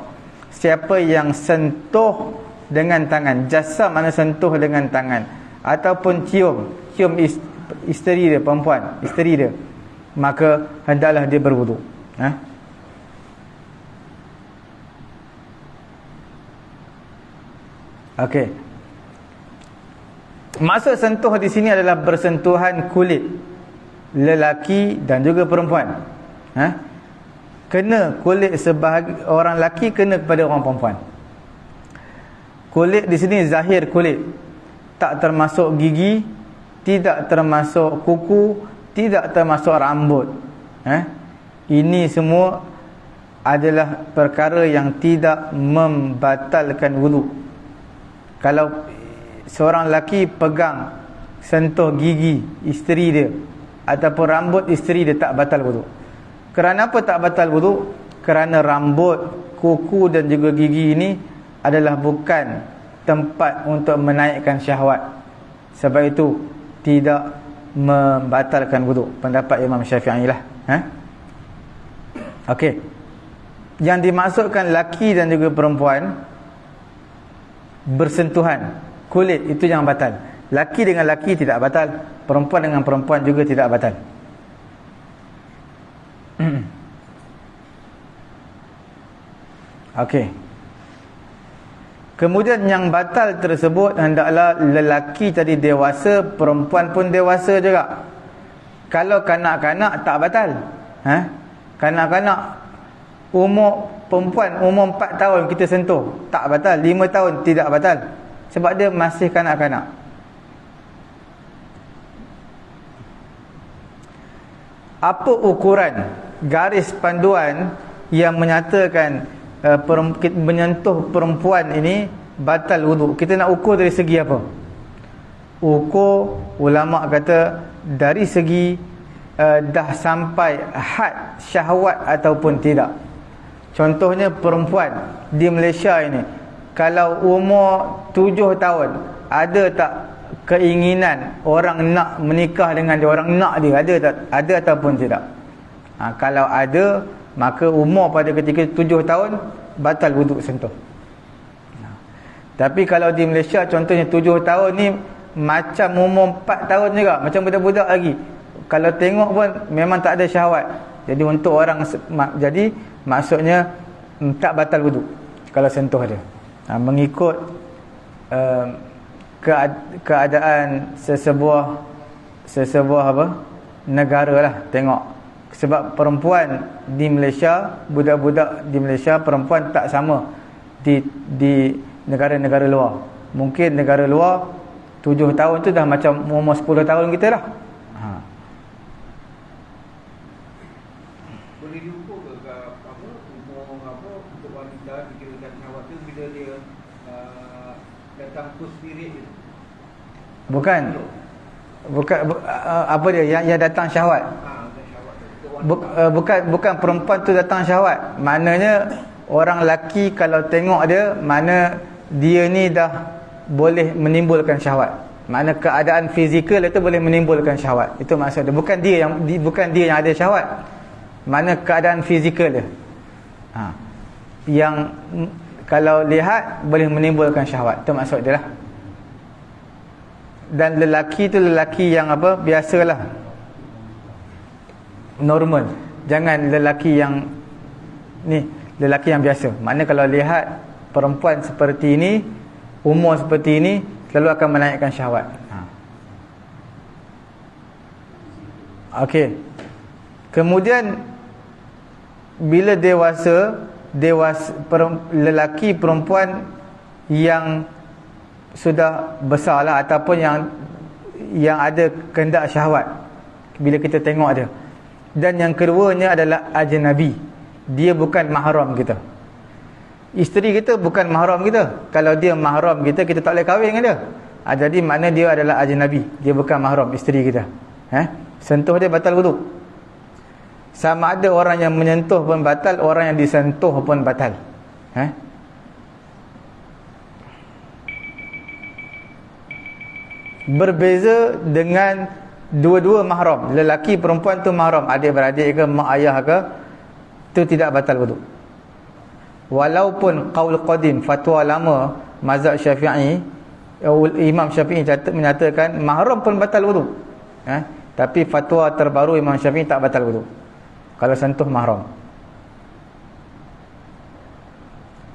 Siapa yang sentuh dengan tangan, jassa makna sentuh dengan tangan, ataupun cium isteri dia, perempuan, isteri dia, maka hendaklah dia berwudu. Okey. Maksud sentuh di sini adalah bersentuhan kulit lelaki dan juga perempuan. Kena kulit orang lelaki, kena kepada orang perempuan. Kulit di sini zahir kulit, tak termasuk gigi, tidak termasuk kuku, tidak termasuk rambut. Ini semua adalah perkara yang tidak membatalkan wudu. Kalau seorang lelaki pegang, sentuh gigi isteri dia ataupun rambut isteri dia, tak batal wudu. Kerana apa tak batal wudu? Kerana rambut, kuku dan juga gigi ini adalah bukan tempat untuk menaikkan syahwat. Sebab itu tidak membatalkan wudu. Pendapat Imam Syafi'i lah. Okey. Yang dimaksudkan laki dan juga perempuan bersentuhan kulit, itu yang batal. Laki dengan laki tidak batal, perempuan dengan perempuan juga tidak batal. Okey. Kemudian yang batal tersebut hendaklah lelaki tadi dewasa, perempuan pun dewasa juga. Kalau kanak-kanak tak batal. Kanak-kanak umur perempuan umur 4 tahun kita sentuh, tak batal. 5 tahun tidak batal, sebab dia masih kanak-kanak. Apa ukuran garis panduan yang menyatakan menyentuh perempuan ini batal wudu? Kita nak ukur dari segi apa? Ukur, ulama kata dari segi dah sampai had syahwat ataupun tidak. Contohnya perempuan di Malaysia ini, kalau umur 7 tahun, ada tak keinginan orang nak menikah dengan dia, orang nak dia, ada tak? Ada ataupun tidak? Kalau ada, maka umur pada ketika 7 tahun batal wuduk sentuh. Tapi kalau di Malaysia contohnya 7 tahun ni macam umur 4 tahun juga, macam budak-budak lagi. Kalau tengok pun memang tak ada syahwat. Jadi untuk orang, jadi maksudnya tak batal wuduk kalau sentuh dia. Mengikut keadaan sesebuah apa negara lah, tengok. Sebab perempuan di Malaysia, budak-budak di Malaysia perempuan tak sama di negara-negara luar. Mungkin negara luar 7 tahun tu dah macam umur 10 tahun kita lah. Boleh diukur ke apa umur apa untuk wanita dikirakan syahwat tu bila dia datang first period dia? Bukan apa dia yang datang syahwat. Bukan perempuan tu datang syahwat. Maknanya orang lelaki kalau tengok dia, mana dia ni dah boleh menimbulkan syahwat. Makna keadaan fizikal itu boleh menimbulkan syahwat. Itu maksud dia. Bukan dia yang ada syahwat. Mana keadaan fizikal dia. Yang kalau lihat boleh menimbulkan syahwat. Itu maksud dia lah. Dan lelaki tu lelaki yang apa? Biasalah, normal. Jangan lelaki yang ni, lelaki yang biasa. Maknanya kalau lihat perempuan seperti ini, umur seperti ini, selalu akan menaikkan syahwat. Okey. Kemudian bila dewasa lelaki perempuan yang sudah besarlah ataupun yang ada kehendak syahwat bila kita tengok dia. Dan yang keduanya adalah ajnabi. Dia bukan mahram kita. Isteri kita bukan mahram kita. Kalau dia mahram kita, kita tak boleh kahwin dengan dia. Jadi makna dia adalah ajnabi. Dia bukan mahram isteri kita. Sentuh dia batal wudu. Sama ada orang yang menyentuh pun batal, orang yang disentuh pun batal. Berbeza dengan dua-dua mahram. Lelaki perempuan tu mahram, adik-beradik ke, mak ayah ke, tu tidak batal wudu. Walaupun qaul qadim, fatwa lama mazhab Syafi'i, Imam Syafi'i menyatakan mahram pun batal wudu. Tapi fatwa terbaru Imam Syafi'i tak batal wudu kalau sentuh mahram.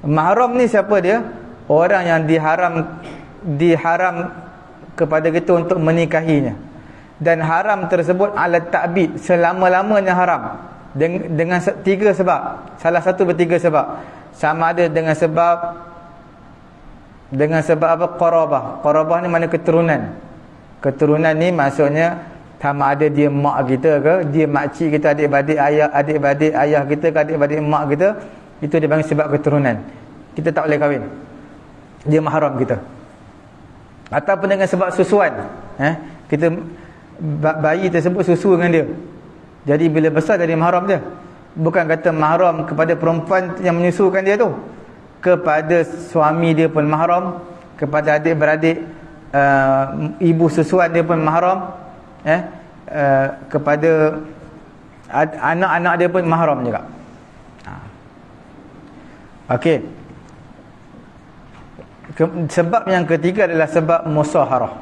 Mahram ni siapa dia? Orang yang diharam kepada kita untuk menikahinya. Dan haram tersebut ala ta'bid, selama-lamanya haram. Dengan 3 sebab. Salah satu bertiga sebab. Sama ada dengan sebab apa? Qarabah. Qarabah ni mana keturunan. Keturunan ni maksudnya sama ada dia mak kita ke, dia makcik kita, adik-beradik ayah kita ke, adik-beradik mak kita, itu dia panggil sebab keturunan. Kita tak boleh kahwin, dia mahram kita. Ataupun dengan sebab susuan, kita bayi tersebut susu dengan dia, jadi bila besar jadi mahram dia. Bukan kata mahram kepada perempuan yang menyusukan dia tu, kepada suami dia pun mahram, kepada adik-beradik ibu susuan dia pun mahram, kepada anak-anak dia pun mahram juga. Okey. Sebab yang ketiga adalah sebab musaharah.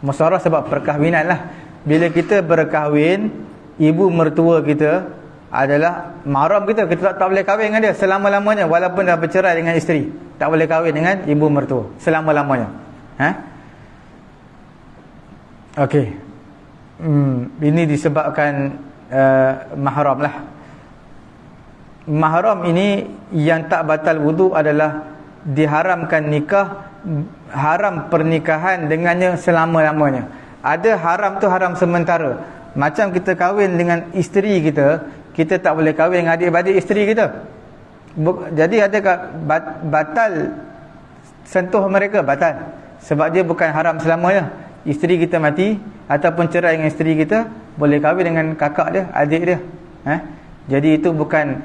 Musaharah sebab perkahwinan lah. Bila kita berkahwin, ibu mertua kita adalah mahram kita. Kita tak boleh kahwin dengan dia selama-lamanya, walaupun dah bercerai dengan isteri. Tak boleh kahwin dengan ibu mertua selama-lamanya. Okey. Ini disebabkan mahram lah. Mahram ini yang tak batal wudu adalah diharamkan nikah, haram pernikahan dengannya selama-lamanya. Ada haram tu haram sementara. Macam kita kahwin dengan isteri kita, kita tak boleh kahwin dengan adik-beradik isteri kita. Jadi adakah batal sentuh mereka? Batal. Sebab dia bukan haram selamanya. Isteri kita mati ataupun cerai dengan isteri kita, boleh kahwin dengan kakak dia, adik dia. Jadi itu bukan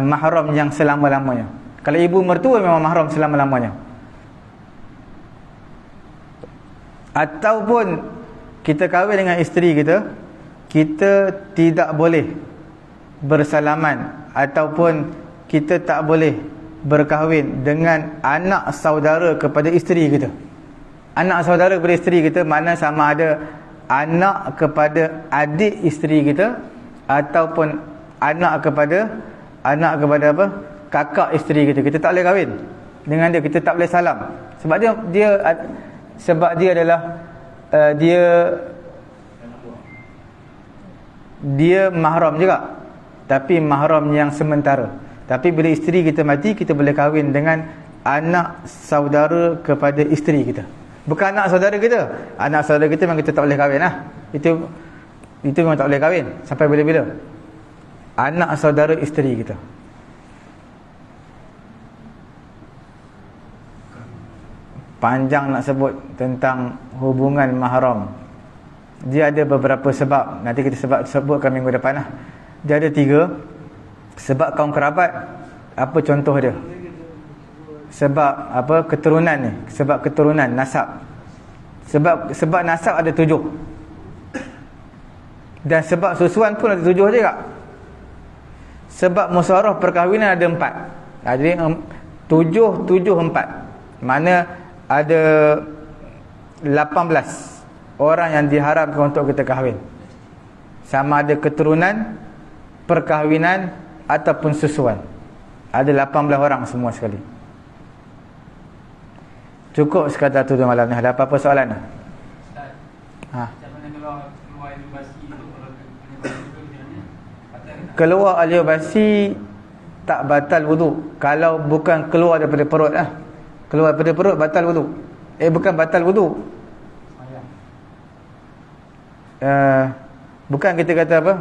mahram yang selama-lamanya. Kalau ibu mertua memang mahram selama-lamanya. Ataupun kita kahwin dengan isteri kita, kita tidak boleh bersalaman ataupun kita tak boleh berkahwin dengan anak saudara kepada isteri kita. Anak saudara kepada isteri kita makna sama ada anak kepada adik isteri kita ataupun anak kepada apa? Kakak isteri kita. Kita tak boleh kahwin dengan dia, kita tak boleh salam. Sebab dia adalah dia mahram juga, tapi mahram yang sementara. Tapi bila isteri kita mati, kita boleh kahwin dengan anak saudara kepada isteri kita. Bukan anak saudara kita. Anak saudara kita memang kita tak boleh kahwin lah. Itu memang tak boleh kahwin. Sampai bila-bila. Anak saudara isteri kita. Panjang nak sebut tentang hubungan mahram. Dia ada beberapa sebab. Nanti kita sebutkan minggu depan lah. Dia ada 3 sebab kaum kerabat. Apa contoh dia? Sebab apa? Keturunan ni. Sebab keturunan, nasab. Sebab nasab ada 7. Dan sebab susuan pun ada 7 juga. Sebab musyawarah perkahwinan ada 4. Jadi 7, 4. Mana ada 18 orang yang diharapkan untuk kita kahwin. Sama ada keturunan, perkahwinan ataupun susuan. Ada 18 orang semua sekali. Cukup sekadar tu malam ni. Ada apa-apa soalan? Ustaz, macam mana keluar ahli basi tu? Keluar ahli basi tak batal wudu. Kalau bukan keluar daripada perut lah. Keluar daripada perut batal wudu. Bukan batal wudu. Bukan kita kata apa?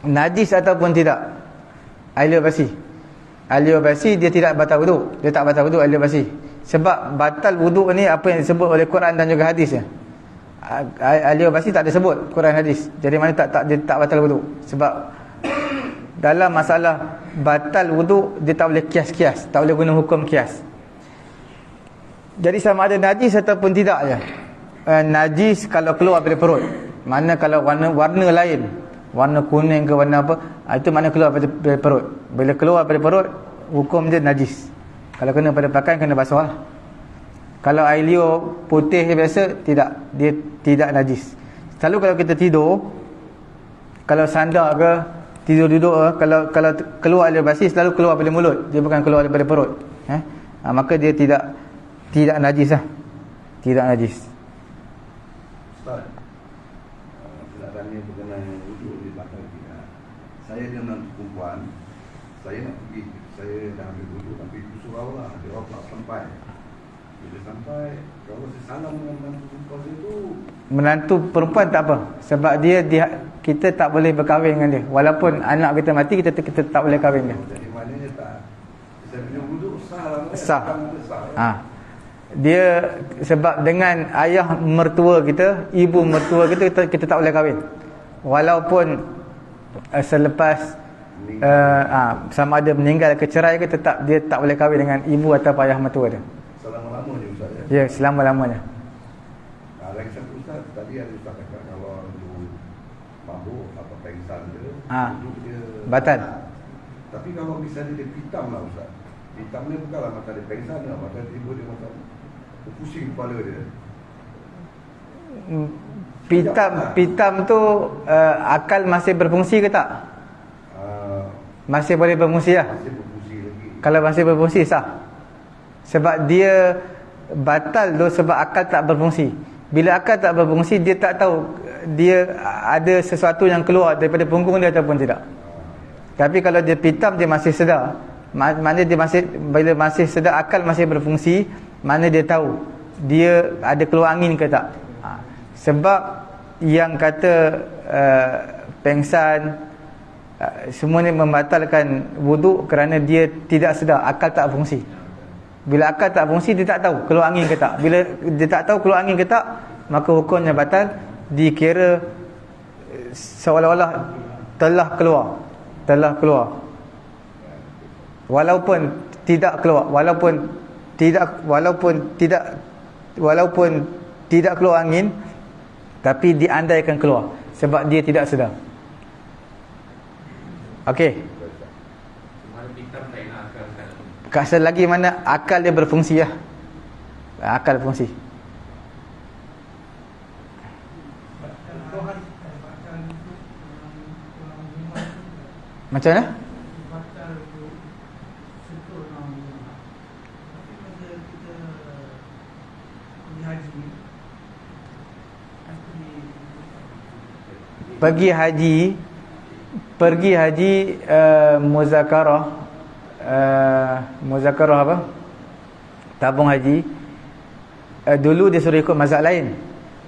Najis ataupun tidak. Ahli basi. Ahli basi dia tidak batal wudu. Dia tak batal wudu ahli basi. Sebab batal wudu ni apa yang disebut oleh Quran dan juga hadis ya. Ahli basi tak ada sebut Quran hadis. Jadi mana dia tak batal wudu. Sebab dalam masalah batal wudu dia tak boleh kias-kias, tak boleh guna hukum kias. Jadi sama ada najis ataupun tidak je. Najis kalau keluar dari perut. Mana kalau warna lain, warna kuning ke warna apa, itu mana keluar dari perut. Bila keluar dari perut, hukum dia najis. Kalau kena pada pakaian, kena basuh lah. Kalau air liur putih biasa, tidak, dia tidak najis. Selalu kalau kita tidur, kalau sandar ke, tidur duduk ke, kalau keluar air basi, selalu keluar dari mulut, dia bukan keluar daripada perut. Maka dia tidak najis lah. Tidak najis. Ustaz, nak tanya berkenaan wuduk di batal tidak. Saya dengan perempuan, saya nak pergi, saya dah ambil wuduk tapi itu surau lah, dia orang tak sampai. Bila sampai kalau saya salam dengan menantu perempuan saya tu, Menantu perempuan tak apa, sebab dia kita tak boleh berkahwin dengan dia. Walaupun anak kita mati, kita tak boleh kahwin dia. jadi maknanya tak, saya punya wuduk sah lah, Sah. sah. Dia sebab dengan ayah mertua kita, ibu mertua kita tak boleh kahwin. Walaupun selepas sama ada meninggal ke cerai ke, tetap dia tak boleh kahwin dengan ibu atau ayah mertua dia. Selama-lamanya Ustaz ya. Ya, selama-lamanya. Lagi satu Ustaz, tadi ada Ustaz cakap kalau itu mabuk atau pengsan dia, wuduk dia batal. Tapi kalau misalnya dia pitam lah Ustaz, pitam ni bukanlah macam dia pengsan lah, macam tiba dia macam pusing kepala dia. Pitam tu akal masih berfungsi ke tak? Masih boleh berfungsi lah. Masih berfungsi lagi. Kalau masih berfungsi sah. Sebab dia batal tu sebab akal tak berfungsi. Bila akal tak berfungsi, dia tak tahu dia ada sesuatu yang keluar daripada punggung dia ataupun tidak. Tapi kalau dia pitam, dia masih sedar. Maknanya dia masih, bila masih sedar, akal masih berfungsi, mana dia tahu dia ada keluar angin ke tak. Sebab yang kata pengsan, semua ni membatalkan wuduk kerana dia tidak sedar, akal tak fungsi. Bila akal tak fungsi, dia tak tahu keluar angin ke tak. Bila dia tak tahu keluar angin ke tak, maka hukumnya batal, dikira seolah-olah telah keluar. Walaupun tidak keluar, walaupun tidak keluar angin, tapi diandaikan keluar sebab dia tidak sedar. Okey. Kasar lagi mana akal dia berfungsi lah. Akal berfungsi. Macam mana? Pergi haji muzakarah apa? Tabung haji. Dulu dia suruh ikut mazhab lain.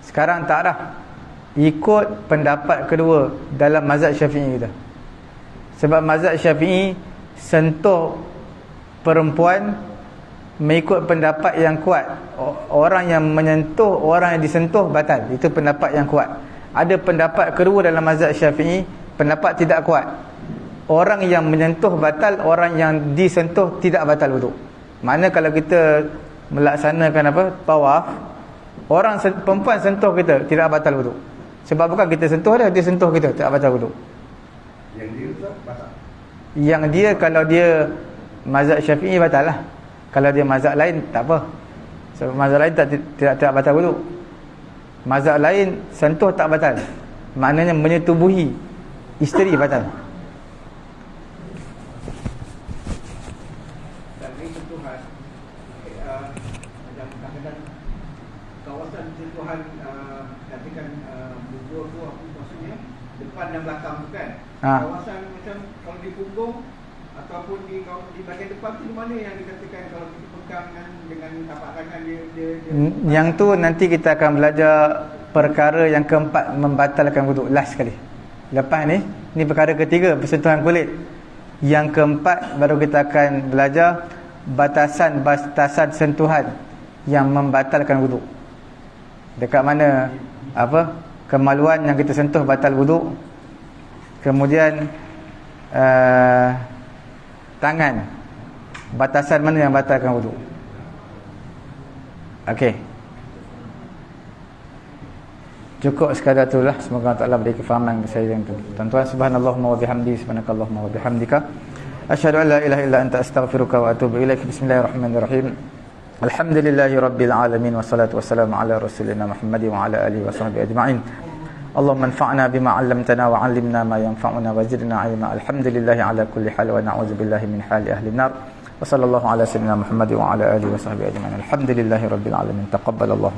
Sekarang tak dah. Ikut pendapat kedua dalam mazhab Syafi'i kita. Sebab mazhab Syafi'i sentuh perempuan mengikut pendapat yang kuat. Orang yang menyentuh, orang yang disentuh batal. Itu pendapat yang kuat. Ada pendapat kedua dalam mazhab Syafi'i, pendapat tidak kuat. Orang yang menyentuh batal, orang yang disentuh tidak batal wuduk. Mana kalau kita melaksanakan tawaf, orang perempuan sentuh kita tidak batal wuduk. Sebab bukan kita sentuh dia sentuh kita, tak batal wuduk. Yang dia Ustaz batal. Yang dia, kalau dia mazhab Syafi'i batal lah. Kalau dia mazhab lain tak apa. Sebab mazhab lain tidak batal wuduk. Mazhab lain sentuh tak batal. Maknanya menyetubuhi isteri batal. Dan ini sentuhan, kadang-kadang kawasan sentuhan, katakan bubur tu, apa maksudnya depan dan belakang tu kan. Kawasan macam kalau di punggung ataupun di bahagian depan tu, di mana yang dikatakan kalau kita pegang dengan tapak tangan dia yang tu nanti kita akan belajar perkara yang keempat membatalkan wuduk, last sekali. Lepas ni perkara ketiga, persentuhan kulit. Yang keempat baru kita akan belajar batasan sentuhan yang membatalkan wuduk. Dekat mana kemaluan yang kita sentuh batal wuduk. Kemudian tangan, batasan mana yang batalkan wuduk. Okey. Cukup sekadar itulah. Semoga Allah Taala beri kefahaman kepada saya yang tu. Tuan-tuan, subhanallahumma wa bihamdi, subhanakallahumma wa bihamdika, asyhadu an la ilaha illa anta, astaghfiruka wa atubu ilaik. Bismillahirrahmanirrahim. Alhamdulillahirabbil alamin, wassalatu wassalamu ala rasulina Muhammad wa ala alihi washabbihi ajma'in. Allahumma anfa'na bima 'allamtana wa 'allimna ma yanfa'una wa zidna 'ilma. Alhamdulillahi ala kulli hal wa na'udzubillahi min hali ahli an-nar. Wa sallallahu ala sayyidina Muhammad wa ala alihi washabbihi ajma'in. Alhamdulillahirabbil alamin. Taqabbalallahu